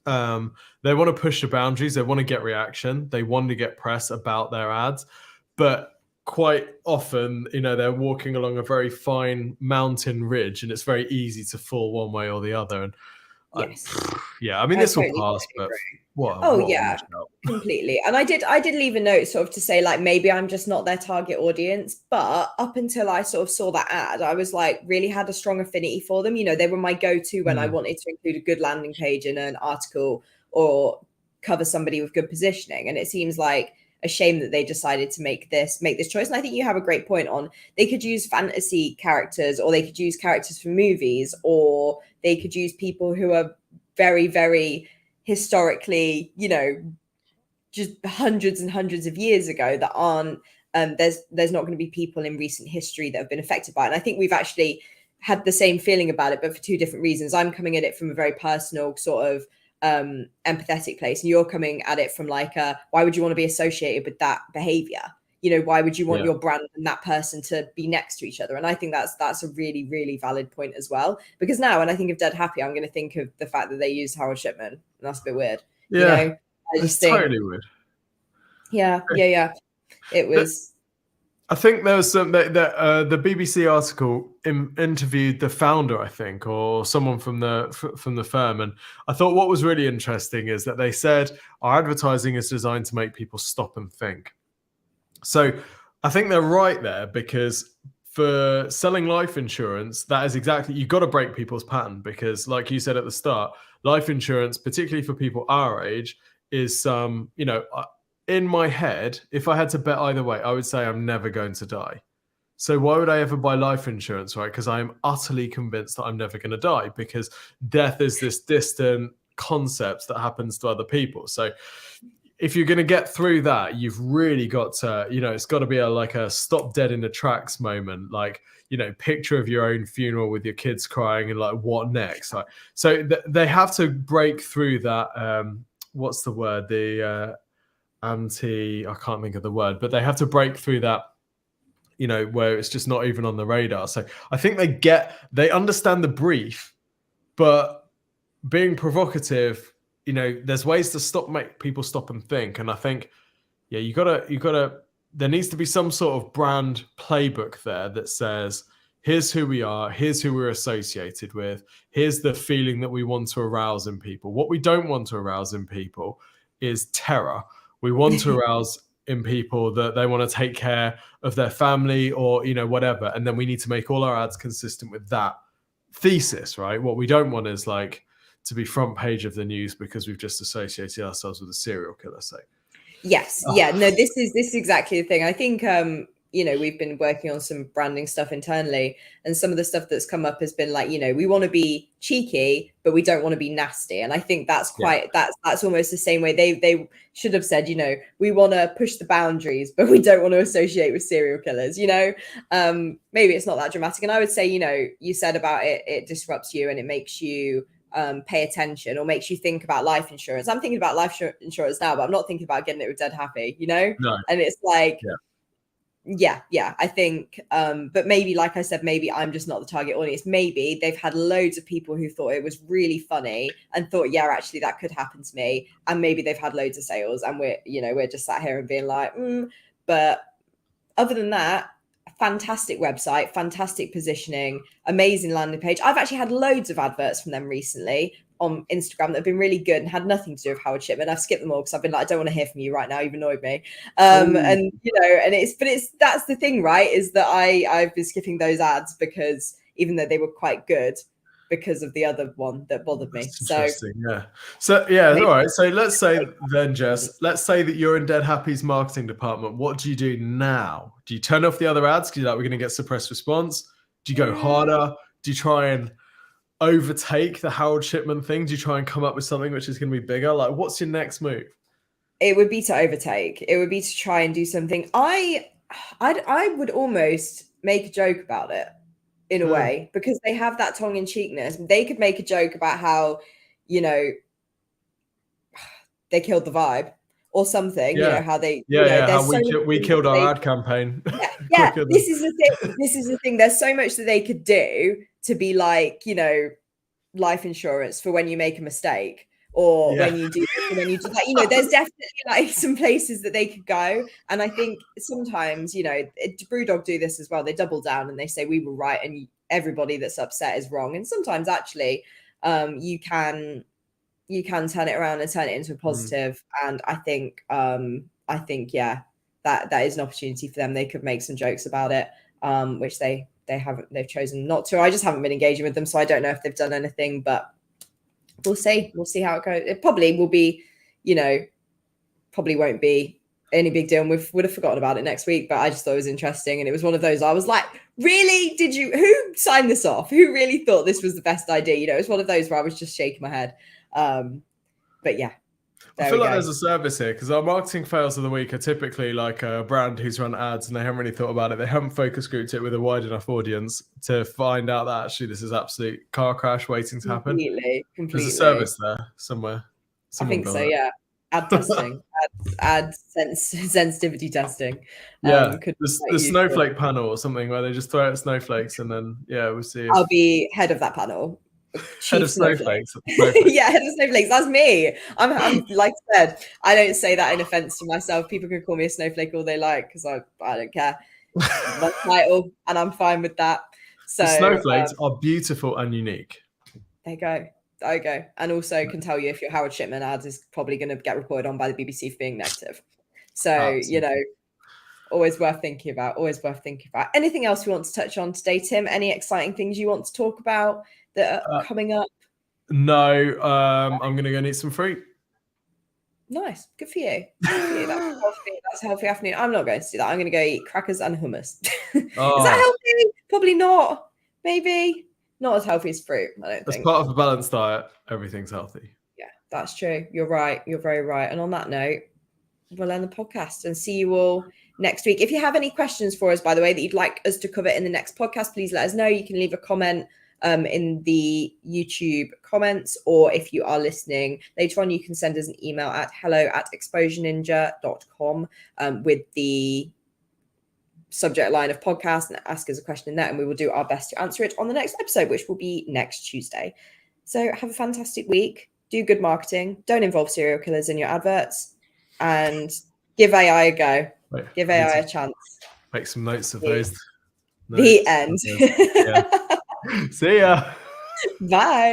they want to push the boundaries, they want to get reaction, they want to get press about their ads, but quite often, you know, they're walking along a very fine mountain ridge, and it's very easy to fall one way or the other. And Yes. I mean, this will pass, but yeah, completely. And I did leave a note sort of to say, like, maybe I'm just not their target audience, but up until I sort of saw that ad, I was like, really had a strong affinity for them. You know, they were my go-to when I wanted to include a good landing page in an article or cover somebody with good positioning. And it seems like a shame that they decided to make this choice. And I think you have a great point on, they could use fantasy characters, or they could use characters from movies, or they could use people who are very, very historically, you know, just hundreds and hundreds of years ago, that aren't there's not going to be people in recent history that have been affected by it. And I think we've actually had the same feeling about it, but for two different reasons. I'm coming at it from a very personal sort of empathetic place, and you're coming at it from like why would you want to be associated with that behavior? You know, why would you want your brand and that person to be next to each other? And I think that's a really, really valid point as well. Because now when I think of Dead Happy, I'm going to think of the fact that they used Harold Shipman, and that's a bit weird. Yeah, you know? I just think totally weird. Yeah. It was. I think there was some the BBC article interviewed the founder, I think, or someone from the firm, and I thought what was really interesting is that they said our advertising is designed to make people stop and think. So I think they're right there, because for selling life insurance, that is exactly, you've got to break people's pattern, because like you said at the start, life insurance, particularly for people our age, is you know, in my head, if I had to bet either way, I would say I'm never going to die. So why would I ever buy life insurance, right? Because I am utterly convinced that I'm never going to die, because death is this distant concept that happens to other people. So if you're going to get through that, you've really got to, you know, it's got to be like a stop dead in the tracks moment, like, you know, picture of your own funeral with your kids crying and like, what next? Like, so they have to break through that. What's the word? The I can't think of the word, but they have to break through that, you know, where it's just not even on the radar. So I think they understand the brief, but being provocative, you know, there's ways to make people stop and think. And I think, yeah, you gotta, there needs to be some sort of brand playbook there that says, here's who we are, here's who we're associated with, here's the feeling that we want to arouse in people. What we don't want to arouse in people is terror. We want to arouse in people that they want to take care of their family, or, you know, whatever. And then we need to make all our ads consistent with that thesis, right? What we don't want is like to be front page of the news because we've just associated ourselves with a serial killer. So yes, yeah, no, this is exactly the thing. I think you know, we've been working on some branding stuff internally, and some of the stuff that's come up has been like, you know, we want to be cheeky, but we don't want to be nasty. And I think that's quite, that's almost the same way they should have said, you know, we want to push the boundaries, but we don't want to associate with serial killers, you know. Maybe it's not that dramatic. And I would say, you know, you said about it disrupts you and it makes you pay attention, or makes you think about life insurance. I'm thinking about life insurance now, but I'm not thinking about getting it with Dead Happy, you know. No. And it's like, yeah, I think, but maybe, like I said, maybe I'm just not the target audience. Maybe they've had loads of people who thought it was really funny and thought, yeah, actually that could happen to me. And maybe they've had loads of sales, and we're just sat here and being like, but other than that, fantastic website, fantastic positioning, amazing landing page. I've actually had loads of adverts from them recently on Instagram that have been really good and had nothing to do with Howard Shipman. I've skipped them all because I've been like, I don't want to hear from you right now. You've annoyed me. And you know, and that's the thing, right? Is that I've been skipping those ads because even though they were quite good, because of the other one that bothered me. That's So interesting. Yeah. So yeah. maybe- All right. So let's say then, Jess. Let's say that you're in Dead Happy's marketing department. What do you do now? Do you turn off the other ads because you're like, we're going to get suppressed response? Do you go harder? Do you try and overtake the Harold Shipman thing? Do you try and come up with something which is going to be bigger? Like, what's your next move? It would be to overtake. It would be to try and do something. I would almost make a joke about it in a way, because they have that tongue-in-cheekness. They could make a joke about how, you know, they killed the vibe or something. Yeah. You know how they, How we killed our ad campaign. Yeah. This is the thing. This is the thing. There's so much that they could do to be like, life insurance for when you make a mistake, or when you do that. There's definitely like some places that they could go. And I think sometimes, Brewdog do this as well. They double down and they say we were right and everybody that's upset is wrong. And sometimes actually you can turn it around and turn it into a positive. And I think yeah, that is an opportunity for them. They could make some jokes about it, which they've chosen not to. I just haven't been engaging with them, so I don't know if they've done anything, but we'll see how it goes. It probably will be, probably won't be any big deal, and we would have forgotten about it next week, but I just thought it was interesting. And it was one of those, I was like, really? Who signed this off? Who really thought this was the best idea? It's one of those where I was just shaking my head. But yeah. I feel like there's a service here, because our marketing fails of the week are typically like a brand who's run ads and they haven't really thought about it. They haven't focus grouped it with a wide enough audience to find out that actually this is absolute car crash waiting to happen. Completely. There's a service there somewhere. I think so, yeah. Ad testing, sensitivity testing. Yeah, the snowflake panel or something where they just throw out snowflakes and then, we'll see. I'll be head of that panel. Head of snowflakes. Yeah, head of snowflakes. That's me. I'm like I said, I don't say that in offense to myself. People can call me a snowflake all they like because I don't care. My title, and I'm fine with that. So the snowflakes are beautiful and unique. There you go. And also can tell you if your Howard Shipman ads is probably going to get reported on by the BBC for being negative. So absolutely. Always worth thinking about. Anything else we want to touch on today, Tim? Any exciting things you want to talk about that are coming up? No, I'm going to go and eat some fruit. Nice. Good for you. That's a healthy afternoon. I'm not going to do that. I'm going to go eat crackers and hummus. Is that healthy? Probably not. Maybe. Not as healthy as fruit, I don't think. As part of a balanced diet, everything's healthy. Yeah, that's true. You're right. You're very right. And on that note, we'll end the podcast and see you all next week. If you have any questions for us, by the way, that you'd like us to cover in the next podcast, please let us know. You can leave a comment in the YouTube comments, or if you are listening later on, you can send us an email at hello@exposureninja.com with the subject line of podcast and ask us a question in that, and we will do our best to answer it on the next episode, which will be next Tuesday. So have a fantastic week. Do good marketing. Don't involve serial killers in your adverts, and give AI a go. Give AI a chance. Make some notes of those. The end. See ya. Bye.